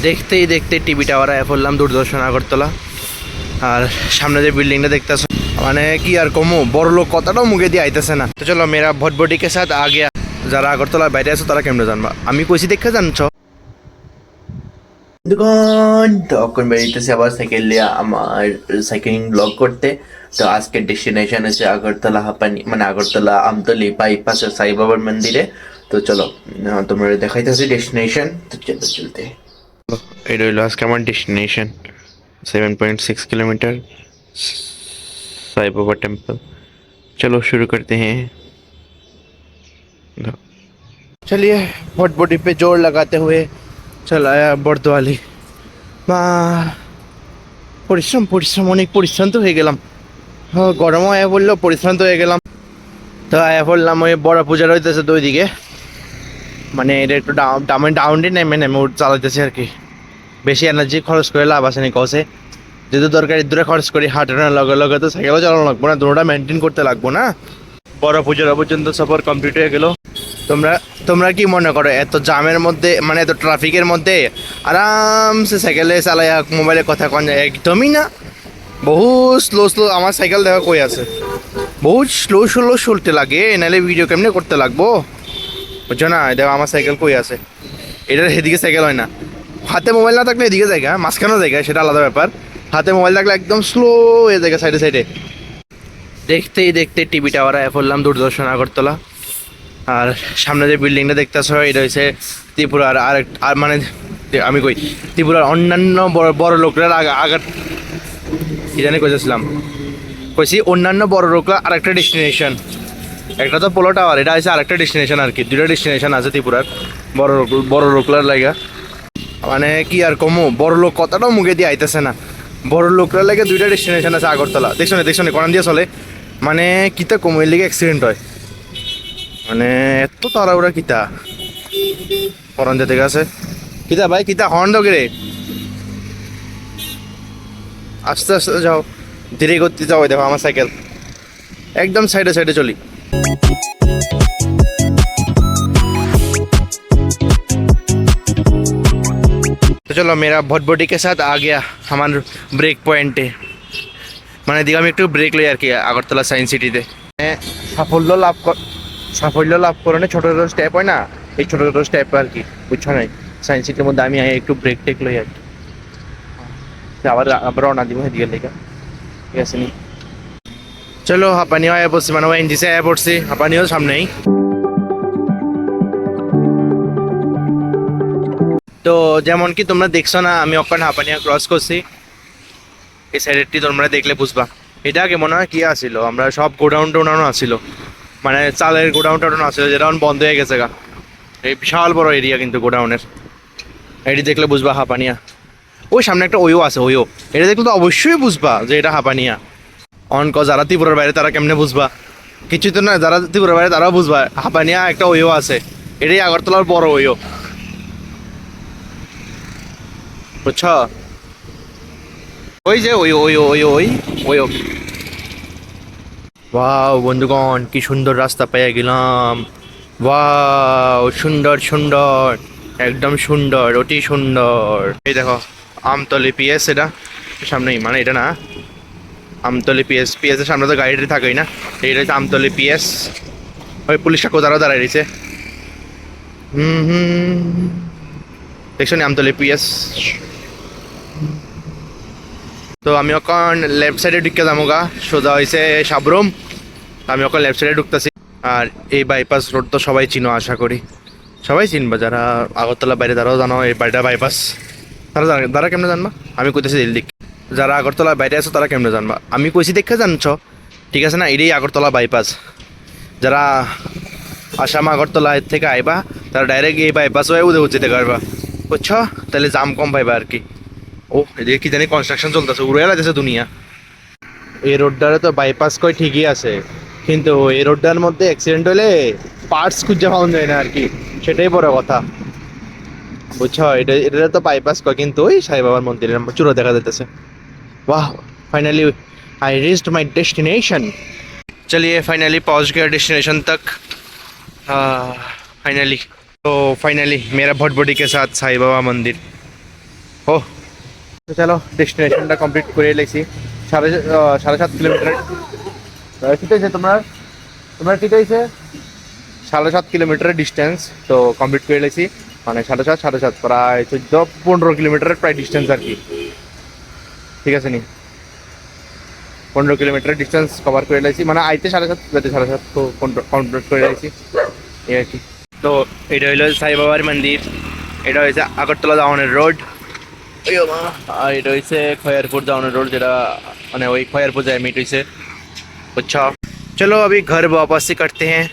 দেখতেই দেখতে TV tower আয়া পড়লাম দূরদর্শন আগরতলা। আর সামনে যে বিল্ডিংটা দেখতেছ মানে কি আর কমু, বড় লোক কথাটাও মুখে দিয়ে আইতেছে না। তো চলো মেরা ভটভটিকে সাথ আগে। যারা আগরতলার বাইরে আছে তারা কেমনে জানবা, আমি কইছি দেখে জানছ। তখন বেরিয়েছে আবার সাইকেল নিয়ে আমার সাইকেলিং ব্লগ করতে। তো আজকের ডেস্টিনেশন আছে আগরতলা হাঁপানি, মানে আগরতলা আমতলি বাইপাসে সাই বাবার মন্দিরে। তো চলো তোমরা দেখাইতেছি ডেস্টিনেশন। তো চলো চলতে, এটা হইলো আজকে আমার destination 7.6 kilometre Sai Baba temple. चलो शुरू करते हैं। चलिए हॉट बॉडी पे जोर लगाते हुए चलाया बर्दवाली। পরিশ্রম পরিশ্রম অনেক পরিশ্রান্ত হয়ে গেলাম। গরমও আয়া বললো পরিশ্রান্ত হয়ে গেলাম। তো আয়া বললাম ওই বড় পূজার হইতেছে তো ওইদিকে, মানে এটা একটু ডাউন নেমে নেমে চালাইতেছে আর কি। বেশি এনার্জি খরচ করে লাভ আছে নি কসে, যেহেতু দরকারি দূরে খরচ করি হাঁটানোর লগে লগে তো সাইকেলও চালানো লাগবো না, দুটোটা মেনটেন করতে লাগবো না। বড় পুজোর পর্যন্ত সফর কমপ্লিট হয়ে গেল। তোমরা কি মনে করো এত জামের মধ্যে, মানে এত ট্রাফিকের মধ্যে আরামসে সাইকেলে চালাই মোবাইলে কথা কন যায়? একদমই না, বহু স্লো স্লো। আমার সাইকেল দেখা কই আছে, বহুত স্লো স্লো চলতে লাগে, নাহলে ভিডিও কেমনে করতে লাগবো বুঝছো না? দেখো আমার সাইকেল কই আছে, এটার এদিকে সাইকেল হয় না। হাতে মোবাইল না থাকলে এদিকে জায়গা, মাঝখানেও জায়গা, সেটা আলাদা ব্যাপার। হাতে মোবাইল থাকলে একদম স্লো হয়ে জায়গা সাইডে সাইডে। দেখতেই দেখতে টিভি টাওয়ার আয়া পড়লাম দূরদর্শন আগরতলা। আর সামনে যে বিল্ডিংটা দেখতেছ এটা হচ্ছে ত্রিপুরার আর মানে আমি কই ত্রিপুরার অন্যান্য বড় লোকরা আগার কি জানি কইছিলাম, কইছি অন্যান্য বড় লোকরা আরেকটা ডেস্টিনেশন। একটা তো পোলো টাওয়ার, এটা হচ্ছে আরেকটা ডেস্টিনেশন আর কি। দুইটা ডেস্টিনেশন আছে ত্রিপুরার বড় লোকলার লাগা। মানে কি আর কমু, বড় লোক কথাটাও মুখে দিয়ে আইতেছে না। বড় লোকরা লাগে দুইটা ডেস্টিনেশন আছে আগরতলা। দেখছো নি কোরআন দিয়ে চলে, মানে কিতা কমের লিগে অ্যাক্সিডেন্ট হয়, মানে এত তাড়াহুড়া কিতা করন যেতে গেছে। কিতা ভাই কিতা হর্ন দাও রে, আস্তে আস্তে যাও, ধীরে করতে যাও। দেখো আমার সাইকেল একদম সাইডে সাইডে চলি। তো চলো মেরা ভটভটি কে সাথ আ গিয়া আমার ব্রেক পয়েন্টে, মানে দিকে আমি একটু ব্রেক লই আর কি আগরতলা সায়েন্স সিটিতে। সাফল্য লাভ করণে ছোটো ছোটো স্টেপ হয় না, এই ছোটো ছোটো স্টেপ আর কি বুঝছো না। সায়েন্স সিটির মধ্যে আমি একটু ব্রেক টেক লই আর কি। আবার রওনা দিব এদিকে লেগে, ঠিক আছে নি? চলো হাঁপানিও আয়া পড়ছি, মানে এনজিসি আয়া পড়ছি, হাঁপানিও সামনেই। তো যেমন কি তোমরা দেখছো না, আমি ওখানে হাঁপানিয়া ক্রস করছি। এই সাইডেরটি তোমরা দেখলে বুঝবা। এটা আগে মনে হয় কি আসিল, আমরা সব গোডাউন টোডাউনও আসিল, মানে চালের গোডাউন টোডাউন আসিল, যেটা বন্ধ হয়ে গেছে গা। এই বিশাল বড় এরিয়া কিন্তু গোডাউনের। এটি দেখলে বুঝবা হাঁপানিয়া। ওই সামনে একটা ওইও আছে, ওইও এটা দেখলে তো অবশ্যই বুঝবা যে এটা হাঁপানিয়া। যারা ত্রিপুরার বাইরে তারা কেমনে বুঝবা, কিছু তো না, যারা ত্রিপুরার বাইরে তারাও বুঝবা হাঁপানিয়া একটা ওইও আছে। এটাই আগরতলার বড় ওইও, বুঝছ? ওই যে ওই ওই ওই ওই ওই ওয়াও বন্ধুগণ, কি সুন্দর রাস্তা পেয়ে গেলাম। ওয়াও সুন্দর সুন্দর, একদম সুন্দর, অতি সুন্দর। এই দেখো আমতলি পিএস, এটা সামনেই, মানে এটা না আমতলি পিএস। পিএস এর সামনে তো গাড়িটি থাকেই না, এইটা হচ্ছে আমতলি পিএস। ওই পুলিশটা কোথাও দাঁড়ায় রয়েছে। দেখছো নি আমতলি পিএস। তো আমি এখন লেফট সাইডে ঢুকে যাবো গা, সোজা হয়েছে সাবরুম। আমি এখন লেফট সাইডে ঢুকতেছি। আর এই বাইপাস রোড তো সবাই চিনো, আশা করি সবাই চিনবা, যারা আগরতলা বাইরে তারাও জানো এই বাড়িটা বাইপাস। তারা কেমনে জানবা, আমি কইতেছি দিক। যারা আগরতলা বাইরে আছো তারা কেমনে জানবা, আমি কইছি দেখে জানছ, ঠিক আছে না? এটাই আগরতলা বাইপাস। যারা আসাম আগরতলা থেকে আইবা তারা ডাইরেক্ট এই বাইপাস হয়ে উদে যেতে পারবা, বুঝছো? তাহলে জাম কম পাইবা আর কি। ও এদিকে কি জানি কনস্ট্রাকশন চলতেছে, উড়ে লাগতেছে দুনিয়া। এই রোডটারে তো বাইপাস কই ঠিকই আছে, কিন্তু এই রোডটার মধ্যে অ্যাক্সিডেন্ট হলে পার্টস খুঁজে পাওয়া যায় না আর কি, সেটাই বড় কথা, বুঝছো? এটা তো বাইপাস কয়, কিন্তু ওই সাই বাবার মন্দিরের চূড়া দেখা যাইতেছে। वाह finally I reached my destination. चलिए फाइनली पहुंच गया डेस्टिनेशन तक फाइनली। तो फाइनली मेरा भटभटी के साथ साई बाबा मंदिर। ও তো চলো ডেস্টিনেশনটা কমপ্লিট করে এলাইছি 7.5 কিলোমিটার ঠিক আছে তোমার তোমার ঠিক আছে 7.5 কিলোমিটারের ডিস্টেন্স তো কমপ্লিট করে এলাইছি মানে 7.5 প্রায় 14-15 কিলোমিটারের প্রায় ডিস্টেন্স আর কি ঠিক আছে নি 15 কিলোমিটার ডিস্টেন্স কভার করে এলাইছি মানে আইতে 7.5 যেতে 7.5 তো কমপ্লিট করে এলাইছি এই আর কি তো এটা হইলো সাই বাবার মন্দির এটা হয়েছে আগরতলা যাওয়ানোর রোড আর এটা হয়েছে খয়ারপুর যাওয়ানোর রোড যেটা মানে ওই খয়ারপুর যায় মিট হয়েছে अच्छा चलो अभी घर वापस से करते हैं